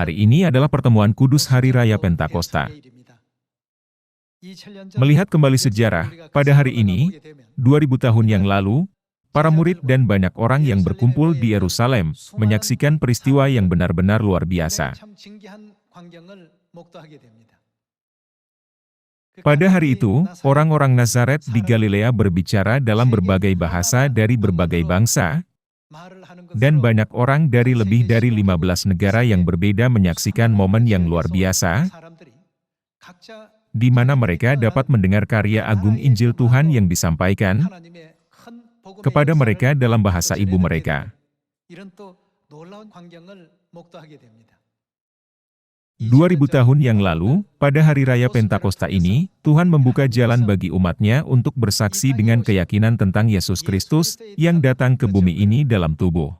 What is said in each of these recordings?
Hari ini adalah pertemuan kudus Hari Raya Pentakosta. Melihat kembali sejarah, pada hari ini, 2000 tahun yang lalu, para murid dan banyak orang yang berkumpul di Yerusalem menyaksikan peristiwa yang benar-benar luar biasa. Pada hari itu, orang-orang Nazaret di Galilea berbicara dalam berbagai bahasa dari berbagai bangsa, dan banyak orang dari lebih dari 15 negara yang berbeda menyaksikan momen yang luar biasa, di mana mereka dapat mendengar karya agung Injil Tuhan yang disampaikan kepada mereka dalam bahasa ibu mereka. 2000 tahun yang lalu, pada hari raya Pentakosta ini, Tuhan membuka jalan bagi umatnya untuk bersaksi dengan keyakinan tentang Yesus Kristus yang datang ke bumi ini dalam tubuh.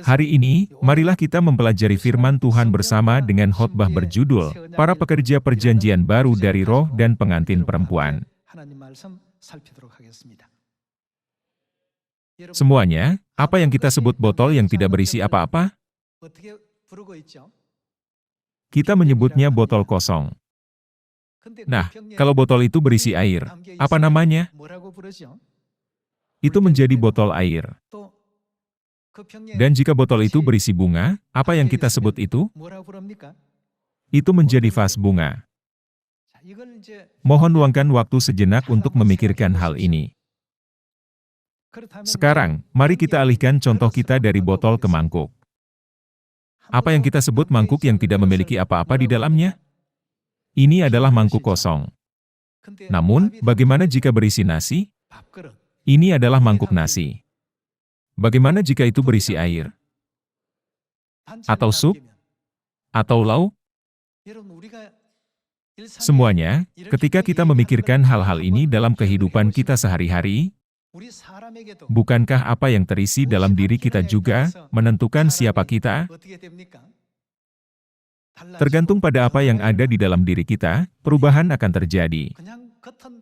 Hari ini, marilah kita mempelajari firman Tuhan bersama dengan khotbah berjudul, Para Pekerja Perjanjian Baru dari Roh dan Pengantin Perempuan. Semuanya, apa yang kita sebut botol yang tidak berisi apa-apa? Kita menyebutnya botol kosong. Nah, kalau botol itu berisi air, apa namanya? Itu menjadi botol air. Dan jika botol itu berisi bunga, apa yang kita sebut itu? Itu menjadi vas bunga. Mohon luangkan waktu sejenak untuk memikirkan hal ini. Sekarang, mari kita alihkan contoh kita dari botol ke mangkuk. Apa yang kita sebut mangkuk yang tidak memiliki apa-apa di dalamnya? Ini adalah mangkuk kosong. Namun, bagaimana jika berisi nasi? Ini adalah mangkuk nasi. Bagaimana jika itu berisi air? Atau sup? Atau lauk? Semuanya, ketika kita memikirkan hal-hal ini dalam kehidupan kita sehari-hari, bukankah apa yang terisi dalam diri kita juga menentukan siapa kita? Tergantung pada apa yang ada di dalam diri kita, perubahan akan terjadi.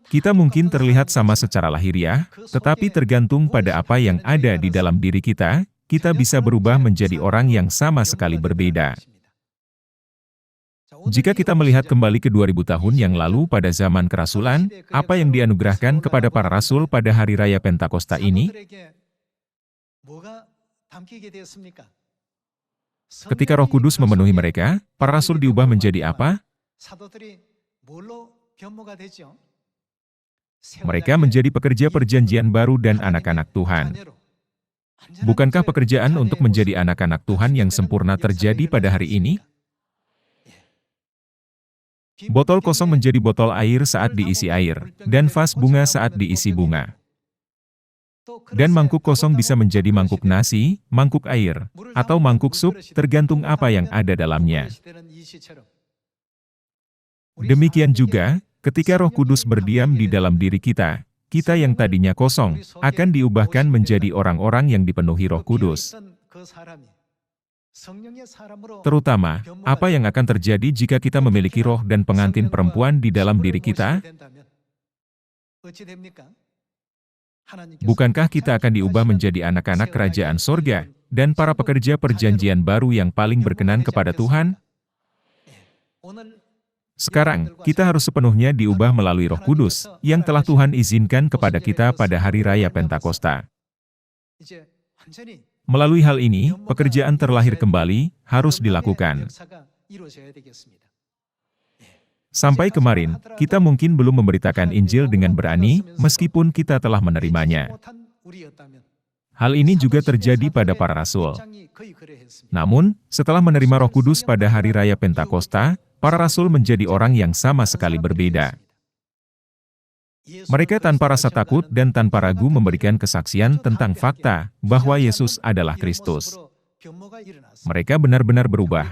Kita mungkin terlihat sama secara lahiriah, tetapi tergantung pada apa yang ada di dalam diri kita, kita bisa berubah menjadi orang yang sama sekali berbeda. Jika kita melihat kembali ke 2000 tahun yang lalu pada zaman kerasulan, apa yang dianugerahkan kepada para rasul pada hari raya Pentakosta ini? Ketika Roh Kudus memenuhi mereka, para rasul diubah menjadi apa? Mereka menjadi pekerja perjanjian baru dan anak-anak Tuhan. Bukankah pekerjaan untuk menjadi anak-anak Tuhan yang sempurna terjadi pada hari ini? Botol kosong menjadi botol air saat diisi air, dan vas bunga saat diisi bunga. Dan mangkuk kosong bisa menjadi mangkuk nasi, mangkuk air, atau mangkuk sup, tergantung apa yang ada dalamnya. Demikian juga, ketika Roh Kudus berdiam di dalam diri kita, kita yang tadinya kosong, akan diubahkan menjadi orang-orang yang dipenuhi Roh Kudus. Terutama, apa yang akan terjadi jika kita memiliki roh dan pengantin perempuan di dalam diri kita? Bukankah kita akan diubah menjadi anak-anak kerajaan sorga, dan para pekerja perjanjian baru yang paling berkenan kepada Tuhan? Sekarang, kita harus sepenuhnya diubah melalui Roh Kudus, yang telah Tuhan izinkan kepada kita pada hari raya Pentakosta. Melalui hal ini, pekerjaan terlahir kembali harus dilakukan. Sampai kemarin, kita mungkin belum memberitakan Injil dengan berani, meskipun kita telah menerimanya. Hal ini juga terjadi pada para rasul. Namun, setelah menerima Roh Kudus pada hari raya Pentakosta, para rasul menjadi orang yang sama sekali berbeda. Mereka tanpa rasa takut dan tanpa ragu memberikan kesaksian tentang fakta bahwa Yesus adalah Kristus. Mereka benar-benar berubah.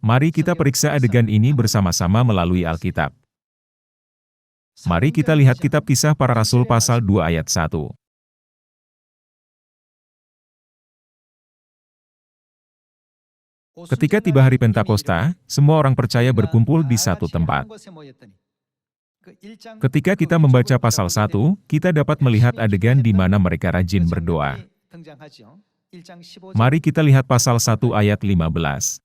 Mari kita periksa adegan ini bersama-sama melalui Alkitab. Mari kita lihat kitab Kisah Para Rasul pasal 2 ayat 1. Ketika tiba hari Pentakosta, semua orang percaya berkumpul di satu tempat. Ketika kita membaca pasal 1, kita dapat melihat adegan di mana mereka rajin berdoa. Mari kita lihat pasal 1 ayat 15.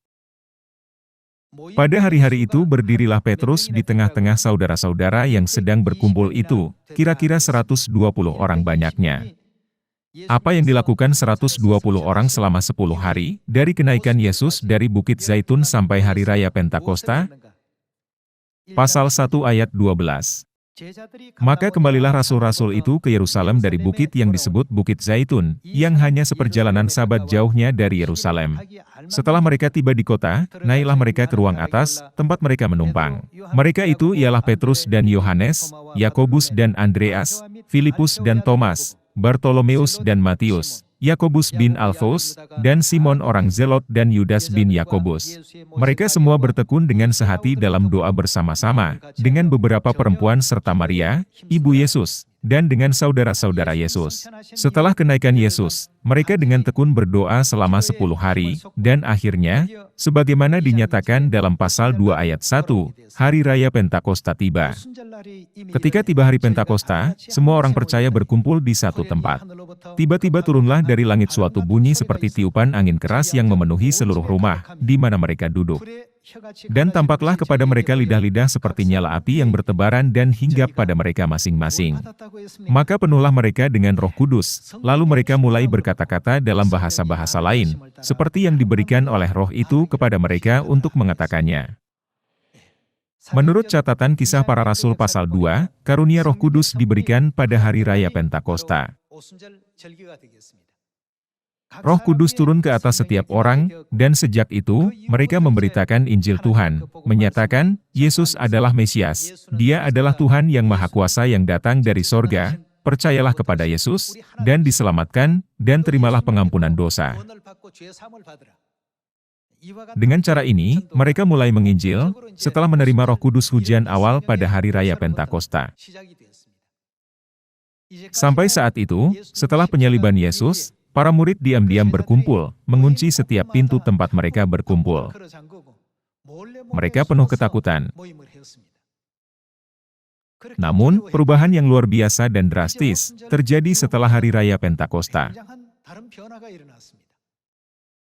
Pada hari-hari itu berdirilah Petrus di tengah-tengah saudara-saudara yang sedang berkumpul itu, kira-kira 120 orang banyaknya. Apa yang dilakukan 120 orang selama 10 hari, dari kenaikan Yesus dari Bukit Zaitun sampai Hari Raya Pentakosta? Pasal 1 ayat 12. Maka kembalilah rasul-rasul itu ke Yerusalem dari bukit yang disebut Bukit Zaitun, yang hanya seperjalanan sabat jauhnya dari Yerusalem. Setelah mereka tiba di kota, naiklah mereka ke ruang atas, tempat mereka menumpang. Mereka itu ialah Petrus dan Yohanes, Yakobus dan Andreas, Filipus dan Thomas, Bartolomeus dan Matius, Yakobus bin Alfeus, dan Simon orang Zelot dan Yudas bin Yakobus. Mereka semua bertekun dengan sehati dalam doa bersama-sama, dengan beberapa perempuan serta Maria, ibu Yesus, dan dengan saudara-saudara Yesus. Setelah kenaikan Yesus, mereka dengan tekun berdoa selama 10 hari, dan akhirnya, sebagaimana dinyatakan dalam pasal 2 ayat 1, Hari Raya Pentakosta tiba. Ketika tiba hari Pentakosta, semua orang percaya berkumpul di satu tempat. Tiba-tiba turunlah dari langit suatu bunyi seperti tiupan angin keras yang memenuhi seluruh rumah, di mana mereka duduk. Dan tampaklah kepada mereka lidah-lidah seperti nyala api yang bertebaran dan hinggap pada mereka masing-masing. Maka penuhlah mereka dengan Roh Kudus, lalu mereka mulai berkata-kata dalam bahasa-bahasa lain, seperti yang diberikan oleh Roh itu kepada mereka untuk mengatakannya. Menurut catatan Kisah Para Rasul pasal 2, karunia Roh Kudus diberikan pada Hari Raya Pentakosta. Roh Kudus turun ke atas setiap orang, dan sejak itu, mereka memberitakan Injil Tuhan, menyatakan, Yesus adalah Mesias, Dia adalah Tuhan yang Maha Kuasa yang datang dari sorga, percayalah kepada Yesus, dan diselamatkan, dan terimalah pengampunan dosa. Dengan cara ini, mereka mulai menginjil, setelah menerima Roh Kudus hujan awal pada Hari Raya Pentakosta. Sampai saat itu, setelah penyaliban Yesus, para murid diam-diam berkumpul, mengunci setiap pintu tempat mereka berkumpul. Mereka penuh ketakutan. Namun, perubahan yang luar biasa dan drastis terjadi setelah Hari Raya Pentakosta.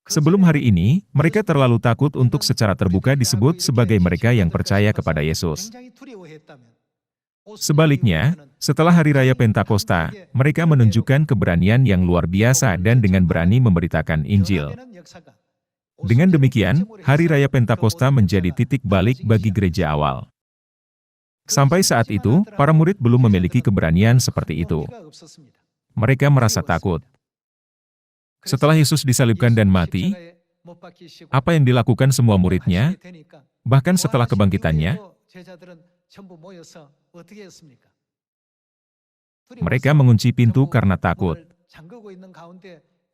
Sebelum hari ini, mereka terlalu takut untuk secara terbuka disebut sebagai mereka yang percaya kepada Yesus. Sebaliknya, setelah Hari Raya Pentakosta, mereka menunjukkan keberanian yang luar biasa dan dengan berani memberitakan Injil. Dengan demikian, Hari Raya Pentakosta menjadi titik balik bagi gereja awal. Sampai saat itu, para murid belum memiliki keberanian seperti itu. Mereka merasa takut. Setelah Yesus disalibkan dan mati, apa yang dilakukan semua muridnya, bahkan setelah kebangkitannya, mereka mengunci pintu karena takut.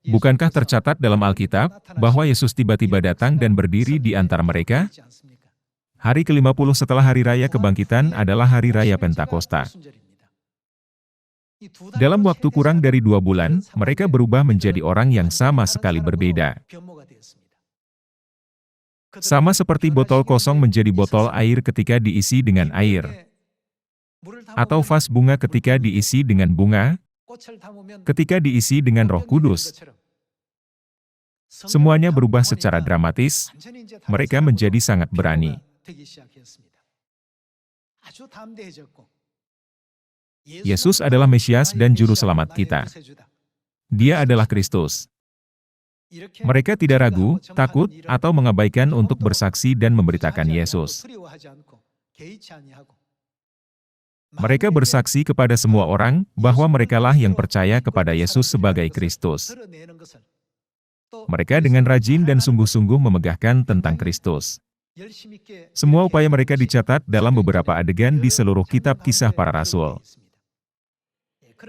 Bukankah tercatat dalam Alkitab, bahwa Yesus tiba-tiba datang dan berdiri di antara mereka? Hari ke-50 setelah Hari Raya Kebangkitan adalah Hari Raya Pentakosta. Dalam waktu kurang dari 2 bulan, mereka berubah menjadi orang yang sama sekali berbeda. Sama seperti botol kosong menjadi botol air ketika diisi dengan air. Atau vas bunga ketika diisi dengan bunga, ketika diisi dengan Roh Kudus. Semuanya berubah secara dramatis, mereka menjadi sangat berani. Yesus adalah Mesias dan Juru Selamat kita. Dia adalah Kristus. Mereka tidak ragu, takut, atau mengabaikan untuk bersaksi dan memberitakan Yesus. Mereka bersaksi kepada semua orang, bahwa merekalah yang percaya kepada Yesus sebagai Kristus. Mereka dengan rajin dan sungguh-sungguh memegahkan tentang Kristus. Semua upaya mereka dicatat dalam beberapa adegan di seluruh kitab Kisah Para Rasul.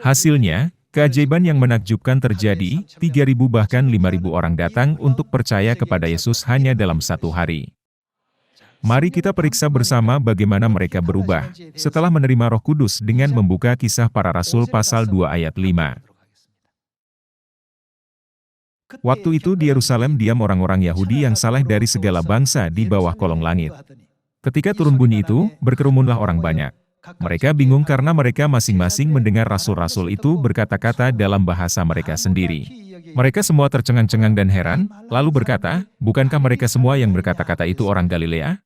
Hasilnya, keajaiban yang menakjubkan terjadi, 3.000 bahkan 5.000 orang datang untuk percaya kepada Yesus hanya dalam 1 hari. Mari kita periksa bersama bagaimana mereka berubah, setelah menerima Roh Kudus dengan membuka Kisah Para Rasul pasal 2 ayat 5. Waktu itu di Yerusalem diam orang-orang Yahudi yang saleh dari segala bangsa di bawah kolong langit. Ketika turun bunyi itu, berkerumunlah orang banyak. Mereka bingung karena mereka masing-masing mendengar rasul-rasul itu berkata-kata dalam bahasa mereka sendiri. Mereka semua tercengang-cengang dan heran, lalu berkata, "Bukankah mereka semua yang berkata-kata itu orang Galilea?"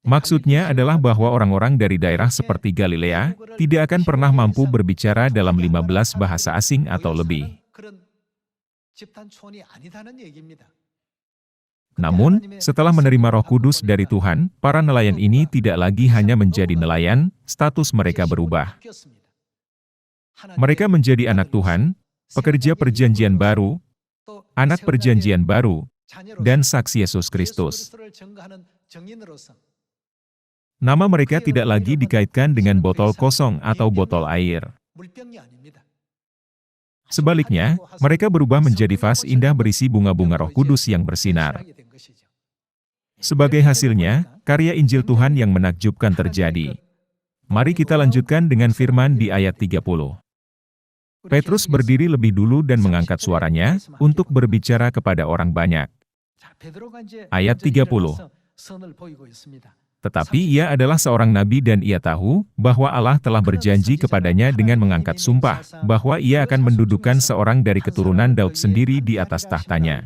Maksudnya adalah bahwa orang-orang dari daerah seperti Galilea tidak akan pernah mampu berbicara dalam 15 bahasa asing atau lebih. Namun, setelah menerima Roh Kudus dari Tuhan, para nelayan ini tidak lagi hanya menjadi nelayan, status mereka berubah. Mereka menjadi anak Tuhan, pekerja perjanjian baru, anak perjanjian baru, dan saksi Yesus Kristus. Nama mereka tidak lagi dikaitkan dengan botol kosong atau botol air. Sebaliknya, mereka berubah menjadi vas indah berisi bunga-bunga Roh Kudus yang bersinar. Sebagai hasilnya, karya Injil Tuhan yang menakjubkan terjadi. Mari kita lanjutkan dengan firman di ayat 30. Petrus berdiri lebih dulu dan mengangkat suaranya untuk berbicara kepada orang banyak. Ayat 30. Tetapi ia adalah seorang nabi dan ia tahu bahwa Allah telah berjanji kepadanya dengan mengangkat sumpah bahwa ia akan mendudukkan seorang dari keturunan Daud sendiri di atas tahtanya.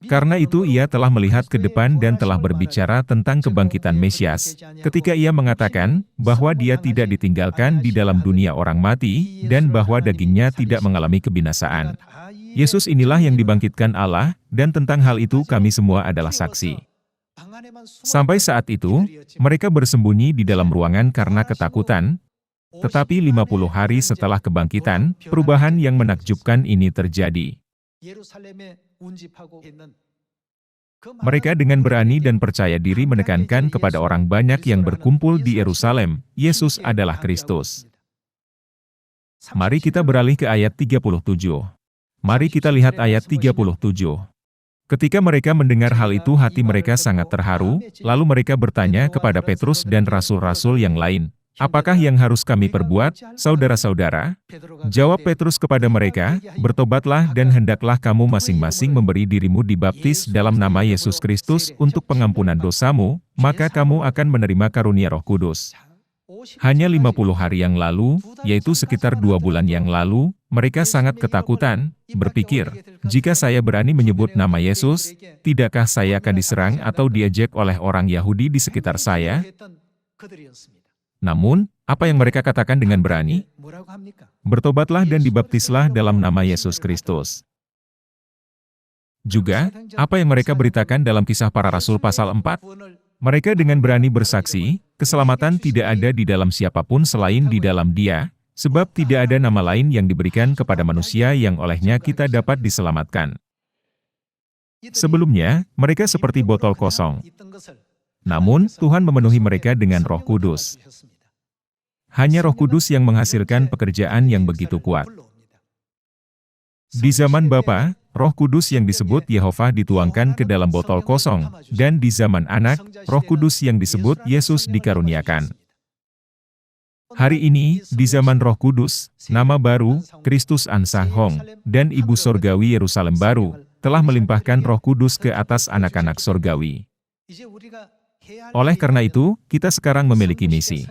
Karena itu ia telah melihat ke depan dan telah berbicara tentang kebangkitan Mesias, ketika ia mengatakan bahwa dia tidak ditinggalkan di dalam dunia orang mati dan bahwa dagingnya tidak mengalami kebinasaan. Yesus inilah yang dibangkitkan Allah, dan tentang hal itu kami semua adalah saksi. Sampai saat itu, mereka bersembunyi di dalam ruangan karena ketakutan, tetapi 50 hari setelah kebangkitan, perubahan yang menakjubkan ini terjadi. Mereka dengan berani dan percaya diri menekankan kepada orang banyak yang berkumpul di Yerusalem, Yesus adalah Kristus. Mari kita beralih ke ayat 37. Mari kita lihat ayat 37. Ketika mereka mendengar hal itu, hati mereka sangat terharu, lalu mereka bertanya kepada Petrus dan rasul-rasul yang lain, "Apakah yang harus kami perbuat, saudara-saudara?" Jawab Petrus kepada mereka, "Bertobatlah dan hendaklah kamu masing-masing memberi dirimu dibaptis dalam nama Yesus Kristus untuk pengampunan dosamu, maka kamu akan menerima karunia Roh Kudus." Hanya 50 hari yang lalu, yaitu sekitar 2 bulan yang lalu, mereka sangat ketakutan, berpikir, "Jika saya berani menyebut nama Yesus, tidakkah saya akan diserang atau diejek oleh orang Yahudi di sekitar saya?" Namun, apa yang mereka katakan dengan berani? Bertobatlah dan dibaptislah dalam nama Yesus Kristus. Juga, apa yang mereka beritakan dalam Kisah Para Rasul pasal 4? Mereka dengan berani bersaksi, keselamatan tidak ada di dalam siapapun selain di dalam Dia, sebab tidak ada nama lain yang diberikan kepada manusia yang olehnya kita dapat diselamatkan. Sebelumnya, mereka seperti botol kosong. Namun, Tuhan memenuhi mereka dengan Roh Kudus. Hanya Roh Kudus yang menghasilkan pekerjaan yang begitu kuat. Di zaman Bapa, Roh Kudus yang disebut Yehova dituangkan ke dalam botol kosong, dan di zaman Anak, Roh Kudus yang disebut Yesus dikaruniakan. Hari ini, di zaman Roh Kudus, nama baru, Kristus Ansanghong, dan Ibu Sorgawi Yerusalem baru, telah melimpahkan Roh Kudus ke atas anak-anak sorgawi. Oleh karena itu, kita sekarang memiliki misi.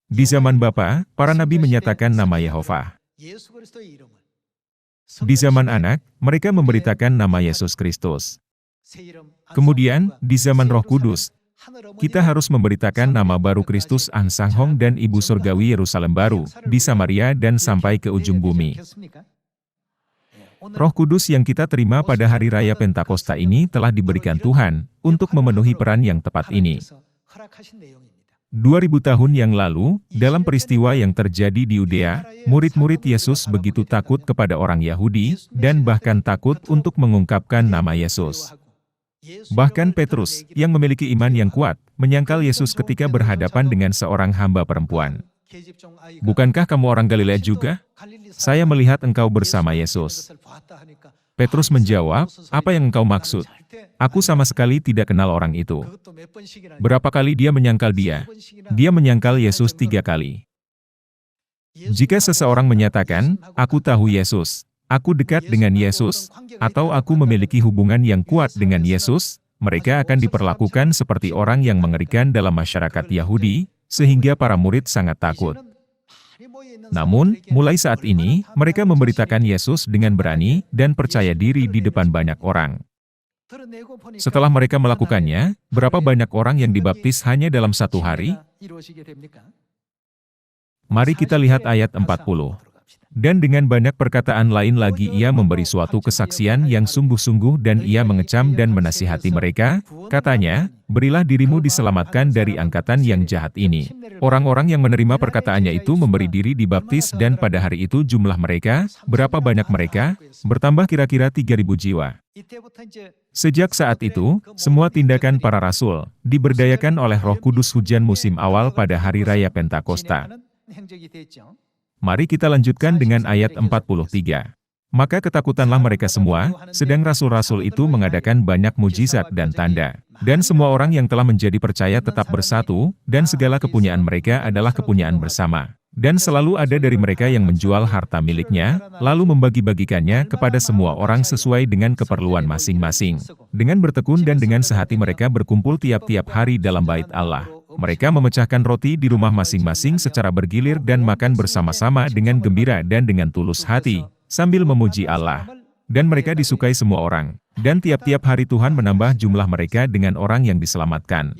Di zaman Bapa, para nabi menyatakan nama Yehova. Di zaman Anak, mereka memberitakan nama Yesus Kristus. Kemudian, di zaman Roh Kudus, kita harus memberitakan nama baru Kristus Ansanghong dan Ibu Sorgawi Yerusalem baru, di Samaria dan sampai ke ujung bumi. Roh Kudus yang kita terima pada hari raya Pentakosta ini telah diberikan Tuhan, untuk memenuhi peran yang tepat ini. 2000 tahun yang lalu, dalam peristiwa yang terjadi di Yudea, murid-murid Yesus begitu takut kepada orang Yahudi, dan bahkan takut untuk mengungkapkan nama Yesus. Bahkan Petrus, yang memiliki iman yang kuat, menyangkal Yesus ketika berhadapan dengan seorang hamba perempuan. "Bukankah kamu orang Galilea juga? Saya melihat engkau bersama Yesus." Petrus menjawab, "Apa yang engkau maksud? Aku sama sekali tidak kenal orang itu." Berapa kali dia menyangkal dia? Dia menyangkal Yesus 3 kali. Jika seseorang menyatakan, "Aku tahu Yesus, aku dekat dengan Yesus," atau "aku memiliki hubungan yang kuat dengan Yesus," mereka akan diperlakukan seperti orang yang mengerikan dalam masyarakat Yahudi, sehingga para murid sangat takut. Namun, mulai saat ini, mereka memberitakan Yesus dengan berani dan percaya diri di depan banyak orang. Setelah mereka melakukannya, berapa banyak orang yang dibaptis hanya dalam satu hari? Mari kita lihat ayat 40. Dan dengan banyak perkataan lain lagi ia memberi suatu kesaksian yang sungguh-sungguh dan ia mengecam dan menasihati mereka, katanya, berilah dirimu diselamatkan dari angkatan yang jahat ini. Orang-orang yang menerima perkataannya itu memberi diri dibaptis dan pada hari itu jumlah mereka, berapa banyak mereka? Bertambah kira-kira 3.000 jiwa. Sejak saat itu, semua tindakan para rasul, diberdayakan oleh Roh Kudus hujan musim awal pada hari raya Pentakosta. Mari kita lanjutkan dengan ayat 43. Maka ketakutanlah mereka semua, sedang rasul-rasul itu mengadakan banyak mujizat dan tanda. Dan semua orang yang telah menjadi percaya tetap bersatu, dan segala kepunyaan mereka adalah kepunyaan bersama. Dan selalu ada dari mereka yang menjual harta miliknya, lalu membagi-bagikannya kepada semua orang sesuai dengan keperluan masing-masing. Dengan bertekun dan dengan sehati mereka berkumpul tiap-tiap hari dalam bait Allah. Mereka memecahkan roti di rumah masing-masing secara bergilir dan makan bersama-sama dengan gembira dan dengan tulus hati, sambil memuji Allah. Dan mereka disukai semua orang. Dan tiap-tiap hari Tuhan menambah jumlah mereka dengan orang yang diselamatkan.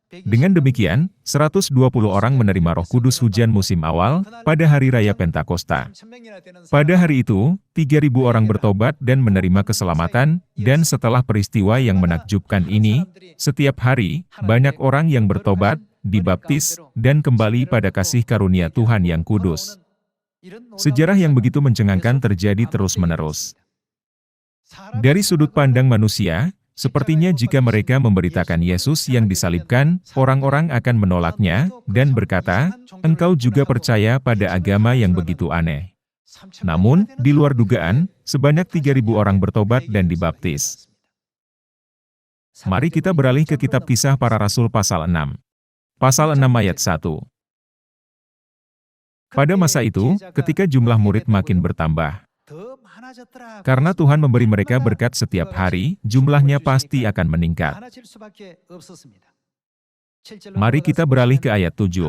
Dengan demikian, 120 orang menerima Roh Kudus hujan musim awal pada hari raya Pentakosta. Pada hari itu, 3.000 orang bertobat dan menerima keselamatan, dan setelah peristiwa yang menakjubkan ini, setiap hari, banyak orang yang bertobat, dibaptis, dan kembali pada kasih karunia Tuhan yang kudus. Sejarah yang begitu mencengangkan terjadi terus-menerus. Dari sudut pandang manusia, sepertinya jika mereka memberitakan Yesus yang disalibkan, orang-orang akan menolaknya, dan berkata, engkau juga percaya pada agama yang begitu aneh. Namun, di luar dugaan, sebanyak 3.000 orang bertobat dan dibaptis. Mari kita beralih ke kitab Kisah Para Rasul pasal 6. Pasal 6 ayat 1. Pada masa itu, ketika jumlah murid makin bertambah, karena Tuhan memberi mereka berkat setiap hari, jumlahnya pasti akan meningkat. Mari kita beralih ke ayat 7.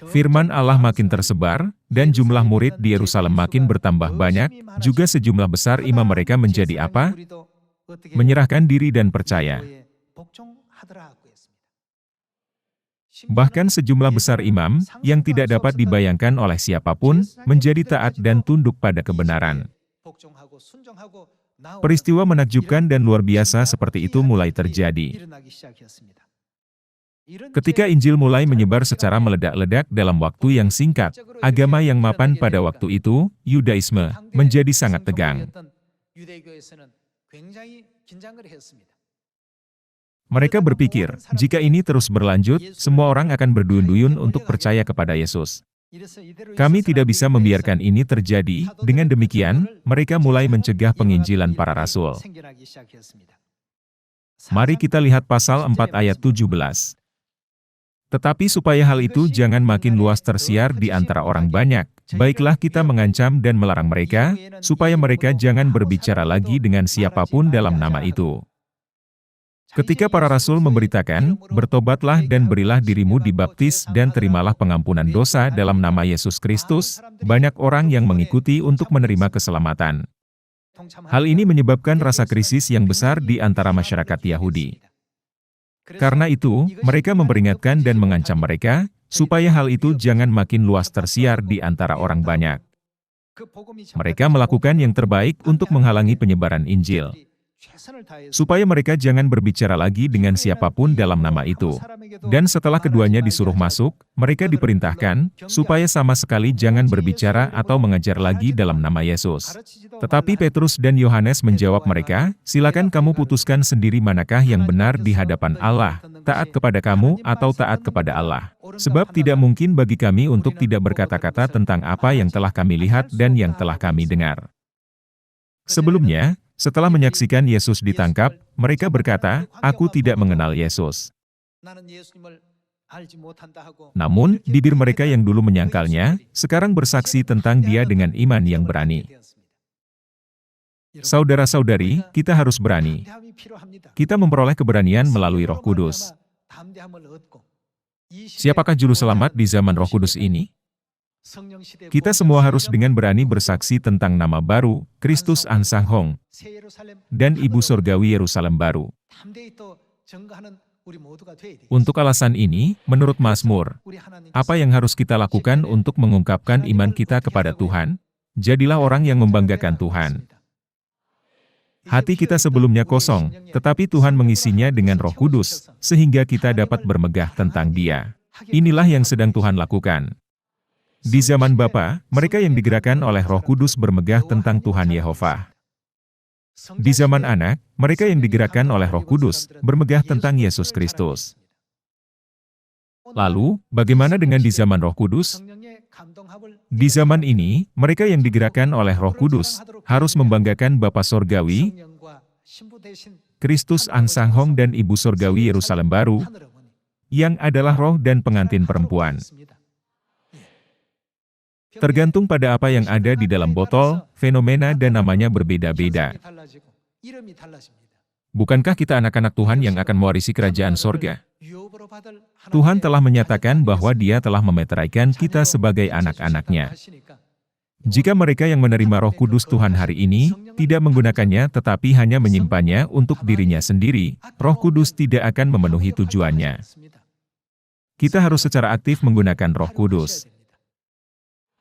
Firman Allah makin tersebar, dan jumlah murid di Yerusalem makin bertambah banyak, juga sejumlah besar imam mereka menjadi apa? Menyerahkan diri dan percaya. Bahkan sejumlah besar imam, yang tidak dapat dibayangkan oleh siapapun, menjadi taat dan tunduk pada kebenaran. Peristiwa menakjubkan dan luar biasa seperti itu mulai terjadi. Ketika Injil mulai menyebar secara meledak-ledak dalam waktu yang singkat, agama yang mapan pada waktu itu, Yudaisme, menjadi sangat tegang. Mereka berpikir, jika ini terus berlanjut, semua orang akan berduyun-duyun untuk percaya kepada Yesus. Kami tidak bisa membiarkan ini terjadi, dengan demikian, mereka mulai mencegah penginjilan para rasul. Mari kita lihat pasal 4 ayat 17. Tetapi supaya hal itu jangan makin luas tersiar di antara orang banyak, baiklah kita mengancam dan melarang mereka, supaya mereka jangan berbicara lagi dengan siapapun dalam nama itu. Ketika para rasul memberitakan, bertobatlah dan berilah dirimu dibaptis dan terimalah pengampunan dosa dalam nama Yesus Kristus, banyak orang yang mengikuti untuk menerima keselamatan. Hal ini menyebabkan rasa krisis yang besar di antara masyarakat Yahudi. Karena itu, mereka memperingatkan dan mengancam mereka, supaya hal itu jangan makin luas tersiar di antara orang banyak. Mereka melakukan yang terbaik untuk menghalangi penyebaran Injil. Supaya mereka jangan berbicara lagi dengan siapapun dalam nama itu. Dan setelah keduanya disuruh masuk, mereka diperintahkan, supaya sama sekali jangan berbicara atau mengajar lagi dalam nama Yesus. Tetapi Petrus dan Yohanes menjawab mereka, silakan kamu putuskan sendiri manakah yang benar di hadapan Allah, taat kepada kamu atau taat kepada Allah. Sebab tidak mungkin bagi kami untuk tidak berkata-kata tentang apa yang telah kami lihat dan yang telah kami dengar. Sebelumnya, setelah menyaksikan Yesus ditangkap, mereka berkata, aku tidak mengenal Yesus. Namun, bibir mereka yang dulu menyangkalnya, sekarang bersaksi tentang Dia dengan iman yang berani. Saudara-saudari, kita harus berani. Kita memperoleh keberanian melalui Roh Kudus. Siapakah juru selamat di zaman Roh Kudus ini? Kita semua harus dengan berani bersaksi tentang nama baru, Kristus Ansanghong, dan Ibu Surgawi Yerusalem baru. Untuk alasan ini, menurut Mazmur, apa yang harus kita lakukan untuk mengungkapkan iman kita kepada Tuhan? Jadilah orang yang membanggakan Tuhan. Hati kita sebelumnya kosong, tetapi Tuhan mengisinya dengan Roh Kudus, sehingga kita dapat bermegah tentang Dia. Inilah yang sedang Tuhan lakukan. Di zaman Bapa, mereka yang digerakkan oleh Roh Kudus bermegah tentang Tuhan Yehova. Di zaman Anak, mereka yang digerakkan oleh Roh Kudus bermegah tentang Yesus Kristus. Lalu, bagaimana dengan di zaman Roh Kudus? Di zaman ini, mereka yang digerakkan oleh Roh Kudus harus membanggakan Bapa Sorgawi, Kristus Ansanghong dan Ibu Sorgawi Yerusalem baru, yang adalah roh dan pengantin perempuan. Tergantung pada apa yang ada di dalam botol, fenomena dan namanya berbeda-beda. Bukankah kita anak-anak Tuhan yang akan mewarisi kerajaan sorga? Tuhan telah menyatakan bahwa Dia telah memeteraikan kita sebagai anak-anak-Nya. Jika mereka yang menerima Roh Kudus Tuhan hari ini, tidak menggunakannya tetapi hanya menyimpannya untuk dirinya sendiri, Roh Kudus tidak akan memenuhi tujuannya. Kita harus secara aktif menggunakan Roh Kudus.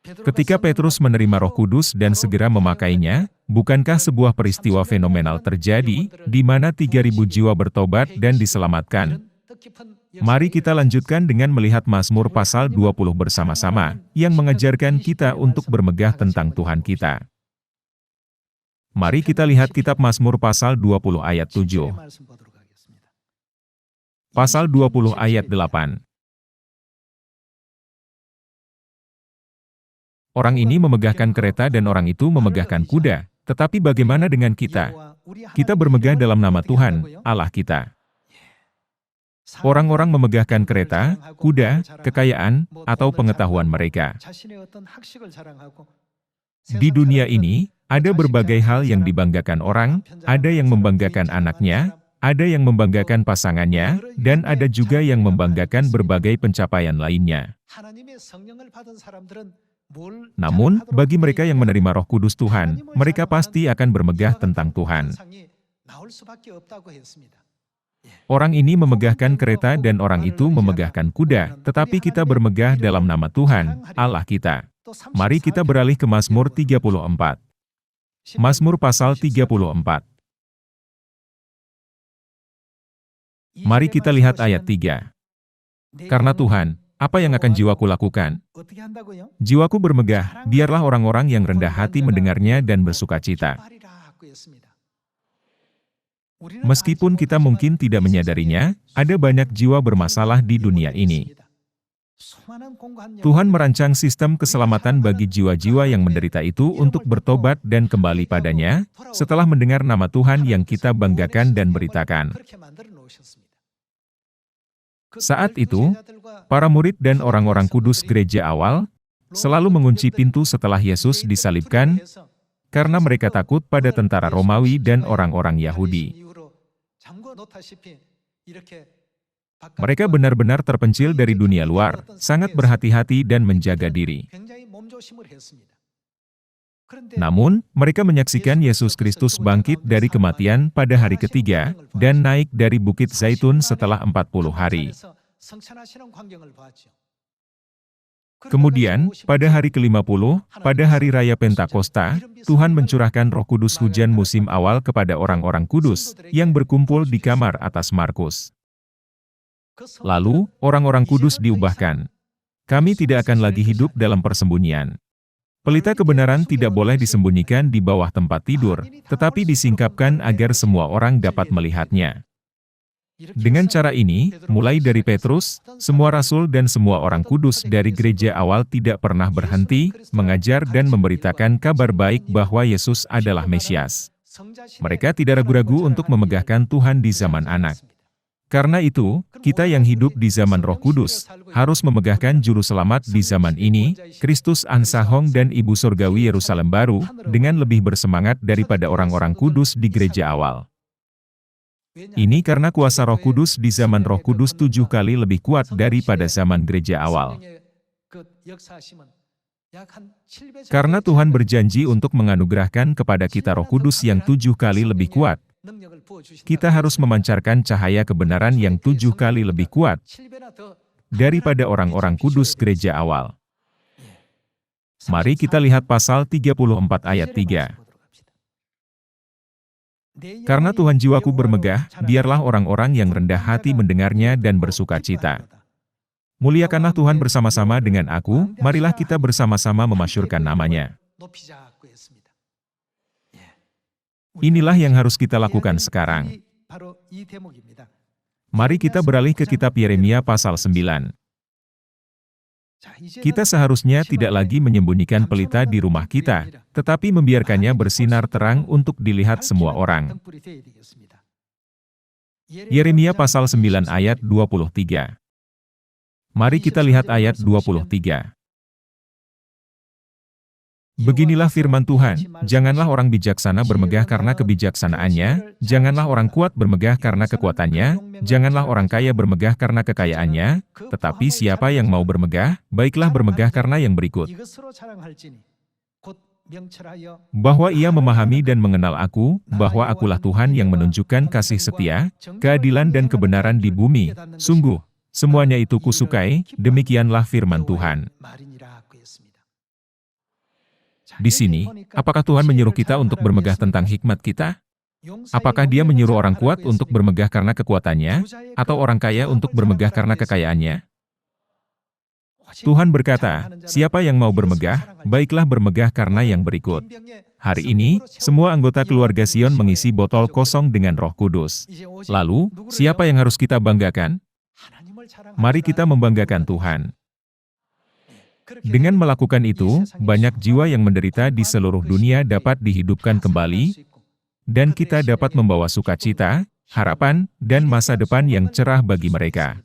Ketika Petrus menerima Roh Kudus dan segera memakainya, bukankah sebuah peristiwa fenomenal terjadi, di mana 3.000 jiwa bertobat dan diselamatkan? Mari kita lanjutkan dengan melihat Mazmur pasal 20 bersama-sama, yang mengajarkan kita untuk bermegah tentang Tuhan kita. Mari kita lihat kitab Mazmur pasal 20 ayat 7. Pasal 20 ayat 8. Orang ini memegahkan kereta dan orang itu memegahkan kuda. Tetapi bagaimana dengan kita? Kita bermegah dalam nama Tuhan, Allah kita. Orang-orang memegahkan kereta, kuda, kekayaan, atau pengetahuan mereka. Di dunia ini, ada berbagai hal yang dibanggakan orang, ada yang membanggakan anaknya, ada yang membanggakan pasangannya, dan ada juga yang membanggakan berbagai pencapaian lainnya. Namun, bagi mereka yang menerima Roh Kudus Tuhan, mereka pasti akan bermegah tentang Tuhan. Orang ini memegahkan kereta dan orang itu memegahkan kuda, tetapi kita bermegah dalam nama Tuhan, Allah kita. Mari kita beralih ke Mazmur 34. Mazmur pasal 34. Mari kita lihat ayat 3. Karena Tuhan, apa yang akan jiwaku lakukan? Jiwaku bermegah, biarlah orang-orang yang rendah hati mendengarnya dan bersukacita. Meskipun kita mungkin tidak menyadarinya, ada banyak jiwa bermasalah di dunia ini. Tuhan merancang sistem keselamatan bagi jiwa-jiwa yang menderita itu untuk bertobat dan kembali padanya, setelah mendengar nama Tuhan yang kita banggakan dan beritakan. Saat itu, para murid dan orang-orang kudus gereja awal selalu mengunci pintu setelah Yesus disalibkan, karena mereka takut pada tentara Romawi dan orang-orang Yahudi. Mereka benar-benar terpencil dari dunia luar, sangat berhati-hati dan menjaga diri. Namun, mereka menyaksikan Yesus Kristus bangkit dari kematian pada hari ketiga, dan naik dari Bukit Zaitun setelah 40 hari. Kemudian, pada hari ke-50, pada hari raya Pentakosta, Tuhan mencurahkan Roh Kudus hujan musim awal kepada orang-orang kudus, yang berkumpul di kamar atas Markus. Lalu, orang-orang kudus diubahkan. Kami tidak akan lagi hidup dalam persembunyian. Pelita kebenaran tidak boleh disembunyikan di bawah tempat tidur, tetapi disingkapkan agar semua orang dapat melihatnya. Dengan cara ini, mulai dari Petrus, semua rasul dan semua orang kudus dari gereja awal tidak pernah berhenti mengajar dan memberitakan kabar baik bahwa Yesus adalah Mesias. Mereka tidak ragu-ragu untuk memegahkan Tuhan di zaman Anak. Karena itu, kita yang hidup di zaman Roh Kudus, harus memegahkan Juru Selamat di zaman ini, Kristus Ansanghong dan Ibu Surgawi Yerusalem baru, dengan lebih bersemangat daripada orang-orang kudus di gereja awal. Ini karena kuasa Roh Kudus di zaman Roh Kudus 7 kali lebih kuat daripada zaman gereja awal. Karena Tuhan berjanji untuk menganugerahkan kepada kita Roh Kudus yang 7 kali lebih kuat, kita harus memancarkan cahaya kebenaran yang 7 kali lebih kuat daripada orang-orang kudus gereja awal. Mari kita lihat pasal 34 ayat 3. Karena Tuhan jiwaku bermegah, biarlah orang-orang yang rendah hati mendengarnya dan bersukacita. Muliakanlah Tuhan bersama-sama dengan aku, marilah kita bersama-sama memasyurkan nama-Nya. Inilah yang harus kita lakukan sekarang. Mari kita beralih ke kitab Yeremia pasal 9. Kita seharusnya tidak lagi menyembunyikan pelita di rumah kita, tetapi membiarkannya bersinar terang untuk dilihat semua orang. Yeremia pasal 9 ayat 23. Mari kita lihat ayat 23. Beginilah firman Tuhan, janganlah orang bijaksana bermegah karena kebijaksanaannya, janganlah orang kuat bermegah karena kekuatannya, janganlah orang kaya bermegah karena kekayaannya, tetapi siapa yang mau bermegah, baiklah bermegah karena yang berikut. Bahwa ia memahami dan mengenal aku, bahwa akulah Tuhan yang menunjukkan kasih setia, keadilan dan kebenaran di bumi, sungguh, semuanya itu kusukai, demikianlah firman Tuhan. Di sini, apakah Tuhan menyuruh kita untuk bermegah tentang hikmat kita? Apakah Dia menyuruh orang kuat untuk bermegah karena kekuatannya, atau orang kaya untuk bermegah karena kekayaannya? Tuhan berkata, siapa yang mau bermegah, baiklah bermegah karena yang berikut. Hari ini, semua anggota keluarga Sion mengisi botol kosong dengan Roh Kudus. Lalu, siapa yang harus kita banggakan? Mari kita membanggakan Tuhan. Dengan melakukan itu, banyak jiwa yang menderita di seluruh dunia dapat dihidupkan kembali, dan kita dapat membawa sukacita, harapan, dan masa depan yang cerah bagi mereka.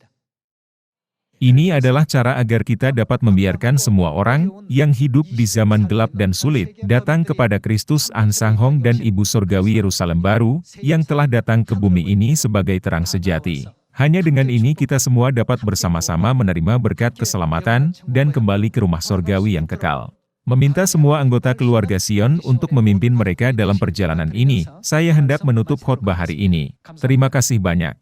Ini adalah cara agar kita dapat membiarkan semua orang yang hidup di zaman gelap dan sulit datang kepada Kristus Ansanghong dan Ibu Surgawi Yerusalem Baru, yang telah datang ke bumi ini sebagai terang sejati. Hanya dengan ini kita semua dapat bersama-sama menerima berkat keselamatan dan kembali ke rumah surgawi yang kekal. Meminta semua anggota keluarga Sion untuk memimpin mereka dalam perjalanan ini, saya hendak menutup khotbah hari ini. Terima kasih banyak.